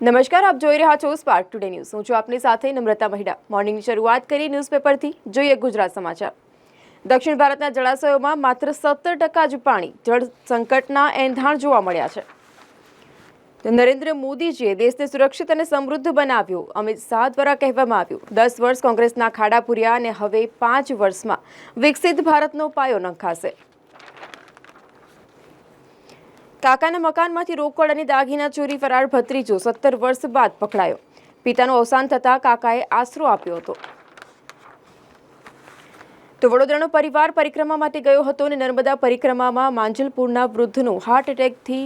નમસ્કાર, આપ જોઈ રહ્યા છો સ્પાર્ક ટુડે ન્યૂઝ. હું છું આપની સાથે નમ્રતા મહિડા. મોર્નિંગની શરૂઆત કરી ન્યૂઝપેપરથી. જોઈએ ગુજરાત સમાચાર. દક્ષિણ ભારતના જળાશયોમાં માત્ર 17% જ પાણી. જળ સંકટના એંધાણ જોવા મળ્યા છે. તો નરેન્દ્ર મોદીજીએ દેશને સુરક્ષિત અને સમૃદ્ધ બનાવ્યો. અમિત શાહ દ્વારા કહેવામાં આવ્યું, 10 વર્ષ કોંગ્રેસના ખાડા પૂર્યા અને હવે 5 વર્ષમાં વિકસિત ભારતનો પાયો નંખાશે. કાકાના મકાનમાંથી રોકડ અને દાગીના ચોરી ફરાર ભત્રીજો 17 વર્ષ બાદ પકડાયો. પિતાનું અવસાન થતાં કાકાએ આશરો આપ્યો હતો. તો વડોદરાનો પરિવાર પરિક્રમા માટે ગયો હતો અને નર્મદા પરિક્રમામાં માંજલપુરના વૃદ્ધનું હાર્ટ એટેકથી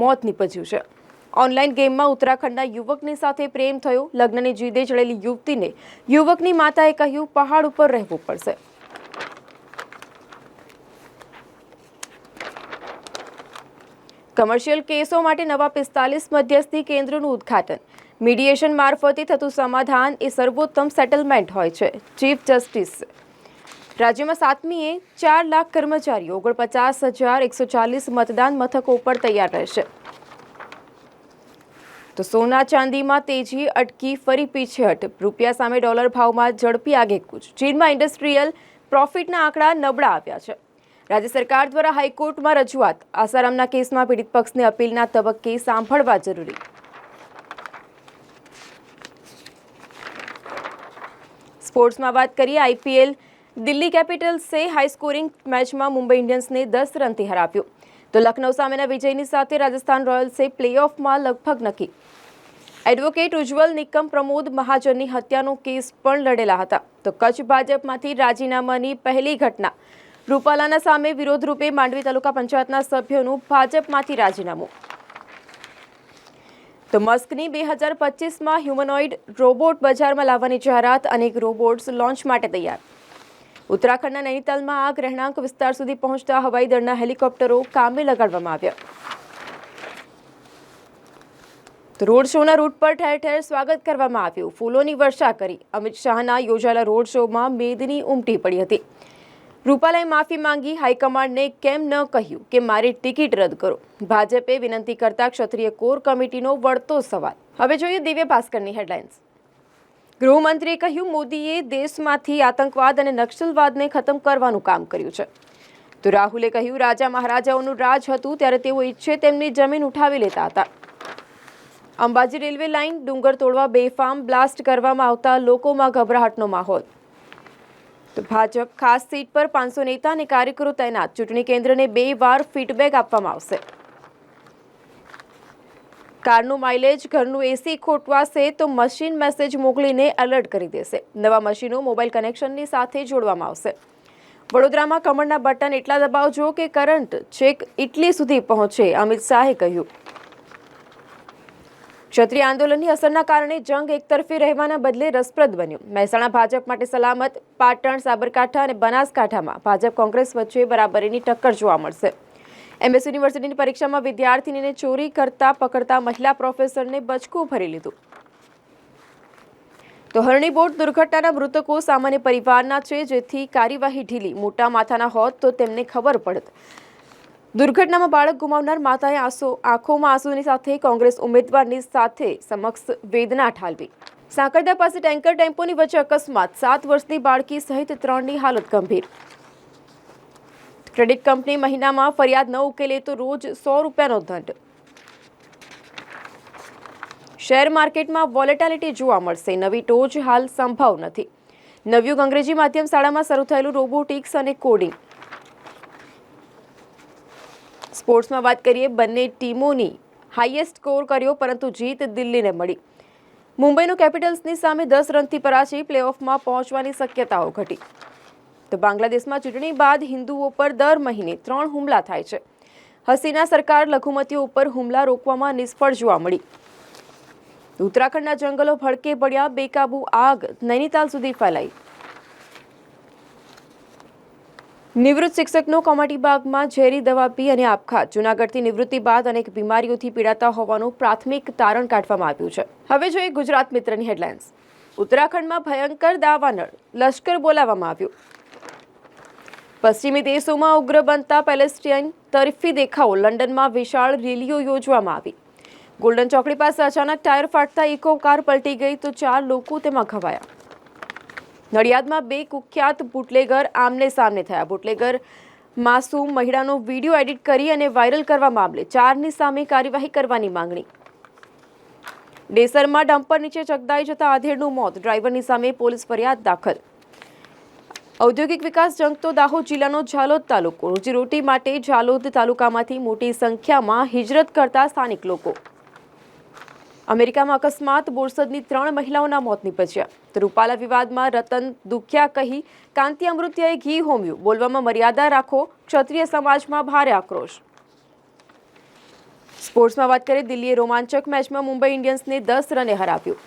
મોત નીપજ્યું છે. ઓનલાઈન ગેમમાં ઉત્તરાખંડના યુવકની સાથે પ્રેમ થયો. લગ્નની જીદે ચડેલી યુવતીને યુવકની માતાએ કહ્યું, પહાડ ઉપર રહેવું પડશે. કમર્શિયલ કેસો માટે નવા 45 મધ્યસ્થી કેન્દ્રોનું ઉદ્ઘાટન. મીડિયેશન મારફતે થતું સમાધાન એ સર્વોત્તમ સેટલમેન્ટ હોય છે. Chief justice. રાજ્યમાં 7મીએ 4 લાખ કર્મચારીઓ 49,140 મતદાન મથકો પર તૈયાર રહેશે. તો સોના ચાંદીમાં તેજી અટકી ફરી પીછેહટ. રૂપિયા સામે ડોલર ભાવમાં ઝડપી આગેકૂચ. ચીનમાં ઇન્ડસ્ટ્રીયલ પ્રોફિટના આંકડા નબળા આવ્યા છે. રાજ્ય સરકાર દ્વારા હાઈકોર્ટમાં રજૂઆત. આસારામના કેસમાં પીડિત પક્ષને અપીલના તબક્કે સાંભળવા જરૂરી. સ્પોર્ટ્સમાં વાત કરીએ. આઈપીએલ દિલ્હી કેપિટલ્સે હાઈસ્કોરિંગ મેચમાં મુંબઈ ઇન્ડિયન્સને 10 રનથી હરાવ્યું. તો લખનૌ સામેના વિજયની સાથે રાજસ્થાન રોયલ્સે પ્લેઓફમાં લગભગ નક્કી. એડવોકેટ ઉજ્જવલ નિકમ પ્રમોદ મહાજનની હત્યાનો કેસ પણ લડેલા હતા. તો કચ્છ ભાજપમાંથી રાજીનામાની પહેલી ઘટના. રૂપાલાના સામે વિરોધરૂપે માંડવી તાલુકા પંચાયતના સભ્યોનું ભાજપમાંથી રાજીનામું. તો મસ્કની 2025માં હ્યુમનોઇડ રોબોટ બજારમાં લાવવાની જાહેરાત. અનેક રોબોટ્સ લોન્ચ માટે તૈયાર. ઉત્તરાખંડના નૈનીતાલમાં આગ રહેણાંક વિસ્તાર સુધી પહોંચતા હવાઈ દળના હેલિકોપ્ટરો કામે લગાડવામાં આવ્યા. તો રોડ શોના રૂટ પર ઠેર ઠેર સ્વાગત કરવામાં આવ્યું. ફૂલોની વર્ષા કરી. અમિત શાહના યોજાયેલા રોડ શોમાં મેદની ઉમટી પડી હતી. રૂપાલાએ માફી માંગી. હાઈકમાન્ડને કેમ ન કહ્યું કે મારી ટિકિટ રદ કરો. ભાજપે વિનંતી કરતા ક્ષત્રિય કોર કમિટીનો વળતો સવાલ. હવે જોઈએ દિવ્ય ભાસ્કરની હેડલાઇન્સ. ગૃહમંત્રીએ કહ્યું, મોદીએ દેશમાંથી આતંકવાદ અને નક્સલવાદને ખતમ કરવાનું કામ કર્યું છે. તો રાહુલે કહ્યું, રાજા મહારાજાઓનું રાજ હતું ત્યારે તેઓ ઈચ્છે તેમની જમીન ઉઠાવી લેતા હતા. અંબાજી રેલવે લાઇન ડુંગર તોડવા બેફામ બ્લાસ્ટ કરવામાં આવતા લોકોમાં ગભરાટનો માહોલ. તો ભાજપ ખાસ સીટ પર 500 નેતા અને કાર્યકરો તૈનાત. ચૂંટણી કેન્દ્રને 2 વાર ફીડબેક આપવામાં આવશે. કારનું માઇલેજ ઘરનું એસી ખોટવાશે તો મશીન મેસેજ મોકલીને એલર્ટ કરી દેશે. નવા મશીનો મોબાઈલ કનેક્શનની સાથે જોડવામાં આવશે. વડોદરામાં કમળના બટન એટલા દબાવજો કે કરંટ છેક ઇટલી સુધી પહોંચે, અમિત શાહે કહ્યું. ક્ષત્રિય આંદોલનની અસરના કારણે જંગ એકતરફી રહેવાના બદલે રસપ્રદ બન્યું. મહેસાણા ભાજપ માટે સલામત. પાટણ, સાબરકાંઠા અને બનાસકાંઠામાં ભાજપ કોંગ્રેસ વચ્ચે બરાબરીની ટક્કર જોવા મળશે. એમએસ યુનિવર્સિટીની પરીક્ષામાં વિદ્યાર્થીનીને ચોરી કરતા પકડતા મહિલા પ્રોફેસરને બચકું ભરી લીધું. તો હરણી બોટ દુર્ઘટનાના મૃતકો સામાન્ય પરિવારના છે, જેથી કાર્યવાહી ઢીલી. મોટા માથાના હોત તો તેમને ખબર પડત. દુર્ઘટનામાં બાળક ગુમાવનાર માતાએ આંખોમાં આંસુની સાથે કોંગ્રેસ ઉમેદવારની સાથે સમક્ષ વેદના ઠાલવી. સાંકરદા પાસે ટેન્કર ટેમ્પોની વચ્ચે અકસ્માત. 7 વર્ષની બાળકી સહિત 3ની હાલત ગંભીર. ક્રેડિટ કંપની મહિનામાં ફરિયાદ ન ઉકેલે તો રોજ 100 રૂપિયાનો દંડ. શેર માર્કેટમાં વોલેટિલિટી જોવા મળશે. નવી ટોચ હાલ સંભવ નથી. નવયુગ અંગ્રેજી માધ્યમ શાળામાં શરૂ થયેલું રોબોટિક્સ અને કોડિંગ. સ્પોર્ટ્સમાં વાત કરીએ. બંને ટીમોની હાઈએસ્ટ સ્કોર કર્યો, પરંતુ જીત દિલ્હીને મળી. મુંબઈનો કેપિટલ્સની સામે 10 રનથી પરાજય. પ્લેઓફમાં પહોંચવાની શક્યતાઓ ઘટી. તો બાંગ્લાદેશમાં ચૂંટણી બાદ હિન્દુઓ પર દર મહિને 3 હુમલા થાય છે. હસીના સરકાર લઘુમતીઓ ઉપર હુમલા રોકવામાં નિષ્ફળ જોવા મળી. ઉત્તરાખંડના જંગલો ભડકે પડ્યા. બેકાબુ આગ નૈનીતાલ સુધી ફેલાઈ. નિવૃત્ત શિક્ષકનો કોમાટીબાગમાં ઝેરી દવા પી અને આપઘાત. જૂનાગઢથી નિવૃત્તિ બાદ અનેક બીમારીઓથી પીડાતા હોવાનું પ્રાથમિક તારણ કાઢવામાં આવ્યું છે. હવે જોઈએ ગુજરાત મિત્રની હેડલાઇન્સ. ઉત્તરાખંડમાં ભયંકર દાવાનળ. લશ્કર બોલાવવામાં આવ્યું. પશ્ચિમી દેશોમાં ઉગ્ર બનતા પેલેસ્ટાઇન તરફી દેખાવો. લંડનમાં વિશાળ રેલીઓ યોજવામાં આવી. ગોલ્ડન ચોકડી પાસે અચાનક ટાયર ફાટતા ઇકો કાર પલટી ગઈ તો 4 લોકો તેમાં ઘવાયા. નડિયાદમાં 2 કુખ્યાત બુટલેગર આમને સામને થયા. બુટલેગર માસૂમ મહિલાનો વિડીયો એડિટ કરી અને વાયરલ કરવા મામલે 4ની સામે કાર્યવાહી કરવાની માંગણી. ડેસરમાં ડમ્પર નીચે ચગદાઈ જતા આધેડનું મોત. ડ્રાઈવરની સામે પોલીસ ફરિયાદ દાખલ. ઔદ્યોગિક વિકાસ જંગતો દાહોદ જિલ્લાનો ઝાલોદ તાલુકો. રોજીરોટી માટે ઝાલોદ તાલુકામાંથી મોટી સંખ્યામાં હિજરત કરતા સ્થાનિક લોકો. અમેરિકામાં અકસ્માત, બોરસદની 3 મહિલાઓના મોત નીપજ્યા. તો રૂપાલા વિવાદમાં રતન દુખ્યા કહી કાંતિ અમૃતિયાએ ઘી હોમ્યું. બોલવામાં મર્યાદા રાખો, ક્ષત્રિય સમાજમાં ભારે આક્રોશ. સ્પોર્ટ્સમાં વાત કરીએ, દિલ્હીએ રોમાંચક મેચમાં મુંબઈ ઇન્ડિયન્સને 10 રને હરાવ્યું.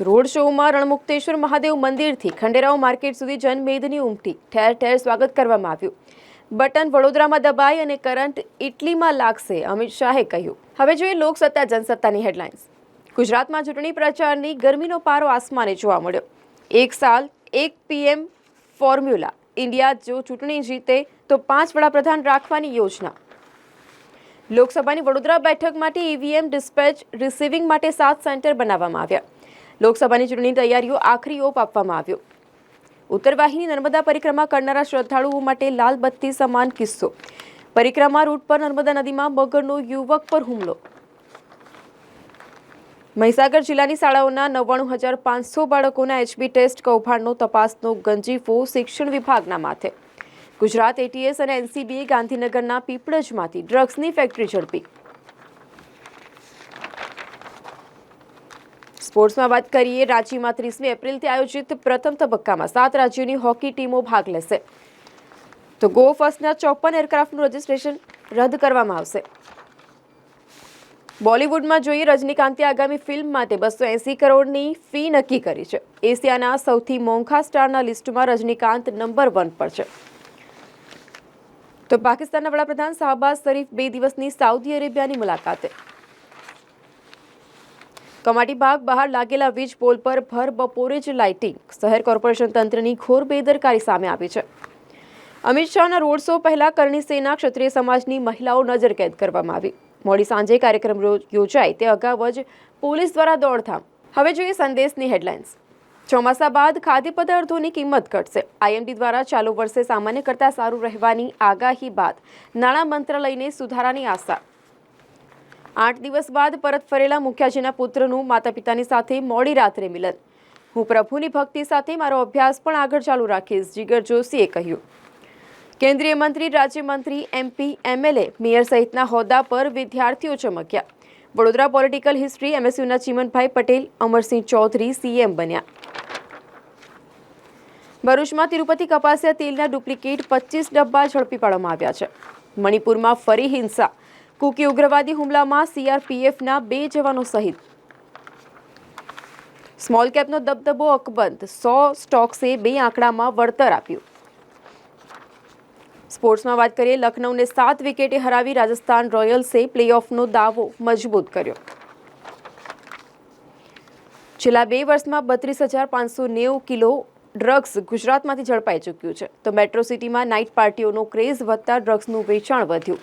રોડ શોમાં રણમુક્તેશ્વર મહાદેવ મંદિરથી ખંડેરાવ માર્કેટ સુધી જનમેદની ઉમટી. ઠેર ઠેર સ્વાગત કરવામાં આવ્યું. બટન વડોદરામાં દબાઈ અને કરંટ ઇટલીમાં લાગશે, અમિત શાહે કહ્યું. હવે જોઈએ લોકસત્તા જનસત્તાની હેડલાઇન્સ. ગુજરાતમાં ચૂંટણી પ્રચારની ગરમીનો પારો આસમાને જોવા મળ્યો. 1 સાલ 1 PM ફોર્મ્યુલા. ઇન્ડિયા જો ચૂંટણી જીતે તો 5 વડાપ્રધાન રાખવાની યોજના. લોકસભાની વડોદરા બેઠક માટે EVM ડિસ્પેચ રિસીવિંગ માટે 7 સેન્ટર બનાવવામાં આવ્યા. લોકસભાની ચૂંટણી તૈયારીઓ આખરી ઓપ આપવામાં આવ્યો. ઉત્તરવાહિની નર્મદા પરિક્રમા કરનારા શ્રદ્ધાળુઓ માટે લાલ બત્તી સમાન કિસ્સો. પરિક્રમા રૂટ પર નર્મદા નદીમાં મગરનો યુવક પર હુમલો. મહીસાગર જિલ્લાની શાળાઓના 99,500 બાળકોના HB ટેસ્ટ કૌભાંડનો તપાસનો ગંજીફો શિક્ષણ વિભાગના માથે. ગુજરાત ATS અને NCBએ ગાંધીનગરના પીપળજમાંથી ડ્રગ્સની ફેક્ટરી ઝડપી. સ્પોર્ટ્સમાં વાત કરીએ, રાંચીમાં 30મી એપ્રિલથી આયોજિત પ્રથમ તબક્કામાં 7 રાજ્યોની હોકી ટીમો ભાગ લેશે. તો ગો ફર્સ્ટના 54 એરક્રાફ્ટનું રજિસ્ટ્રેશન રદ કરવામાં આવશે. બોલિવૂડમાં જોઈએ, રજનીકાંતે આગામી ફિલ્મ માટે 280 કરોડની ફી નક્કી કરી છે. એશિયાના સૌથી મોંઘા સ્ટારના લિસ્ટમાં રજનીકાંત નંબર 1 પર છે. તો પાકિસ્તાનના વડાપ્રધાન શાહબાઝ શરીફ 2 દિવસની સાઉદી અરેબિયાની મુલાકાતે. કમાટી બાગ બહાર લાગેલા વીજ પોલ પર ભર બપોરે જ લાઇટિંગ. શહેર કોર્પોરેશન તંત્રની ઘોર બેદરકારી સામે આવી છે. અમિત શાહના રોડ શો પહેલા કરણી સેના ક્ષત્રિય સમાજની મહિલાઓ નજરકેદ કરવામાં આવી. મોડી સાંજે કાર્યક્રમ યોજાય તે અગાઉ જ પોલીસ દ્વારા દોડધામ. હવે જોઈએ સંદેશની હેડલાઇન્સ. ચોમાસા બાદ ખાદ્ય પદાર્થોની કિંમત ઘટશે. IMD દ્વારા ચાલુ વર્ષે સામાન્ય કરતાં સારું રહેવાની આગાહી બાદ નાણાં મંત્રાલયને સુધારાની આશા. 8 દિવસ બાદ પરત ફરેલા મુખિયાજીના પુત્રનું માતા પિતાની સાથે મોડી રાત્રે મિલન. હું પ્રભુની ભક્તિ સાથે મારો અભ્યાસ પણ આગળ ચાલુ રાખીશ, જીગર જોશીએ કહ્યું. કેન્દ્રીય મંત્રી, રાજ્યમંત્રી, MP, MLA, મેયર સહિતના હોદ્દા પર વિદ્યાર્થીઓ ચમક્યા. Vadodara political history. MSUના ચીમનભાઈ પટેલ, અમરસિંહ ચૌધરી CM બન્યા. ભરૂચમાં તિરુપતિ કપાસિયા તેલના ડુપ્લિકેટ 25 ડબ્બા ઝડપી પાડવામાં આવ્યા છે. મણિપુરમાં ફરી હિંસા. કુકી ઉગ્રવાદી હુમલામાં CRPFના 2 જવાનો શહીદ. સ્મોલ કેપનો દબદબો અકબંધ. 100 સ્ટોક્સે 2 આંકડામાં વળતર આપ્યું. સ્પોર્ટ્સમાં વાત કરીએ, લખનૌને 7 વિકેટે હરાવી રાજસ્થાન રોયલ્સે પ્લેઓફનો દાવો મજબૂત કર્યો. છેલ્લા 2 વર્ષમાં 32,590 કિલો ડ્રગ્સ ગુજરાતમાંથી ઝડપાઈ ચૂક્યું છે. તો મેટ્રો સિટીમાં નાઇટ પાર્ટીઓનો ક્રેઝ વધતા ડ્રગ્સનું વેચાણ વધ્યું.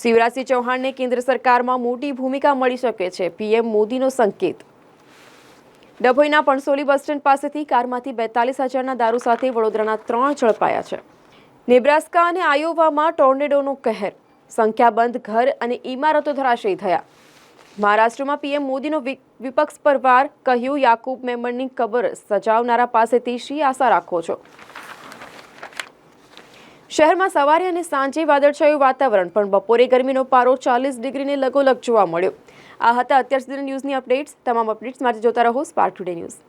શિવરાજસિંહ ચૌહાણને કેન્દ્ર સરકારમાં મોટી ભૂમિકા મળી શકે છે, PM મોદીનો સંકેત. ડભોઈના પણસોલી બસ સ્ટેન્ડ પાસેથી કારમાંથી 42,000ના દારૂ સાથે વડોદરાના 3 ઝડપાયા છે. નેબ્રાસ્કા અને આયોવામાં ટોર્નેડોનો કહેર. સંખ્યાબંધ ઘર અને ઇમારતો ધરાશયી થયા. મહારાષ્ટ્રમાં PM મોદીનો વિપક્ષ પર વાર. કહ્યું, યાકૂબ મેમણની કબર સજાવનારા પાસેથી શી આશા રાખો છો. શહેરમાં સવારે અને સાંજે વાદળછાયું વાતાવરણ, પણ બપોરે ગરમીનો પારો 40 ડિગ્રીને લગોલગ જોવા મળ્યો. આ હતા અત્યાર સુધીના ન્યૂઝની અપડેટ્સ. તમામ અપડેટ્સ માટે જોતા રહો સ્પાર્ક ટુડે ન્યૂઝ.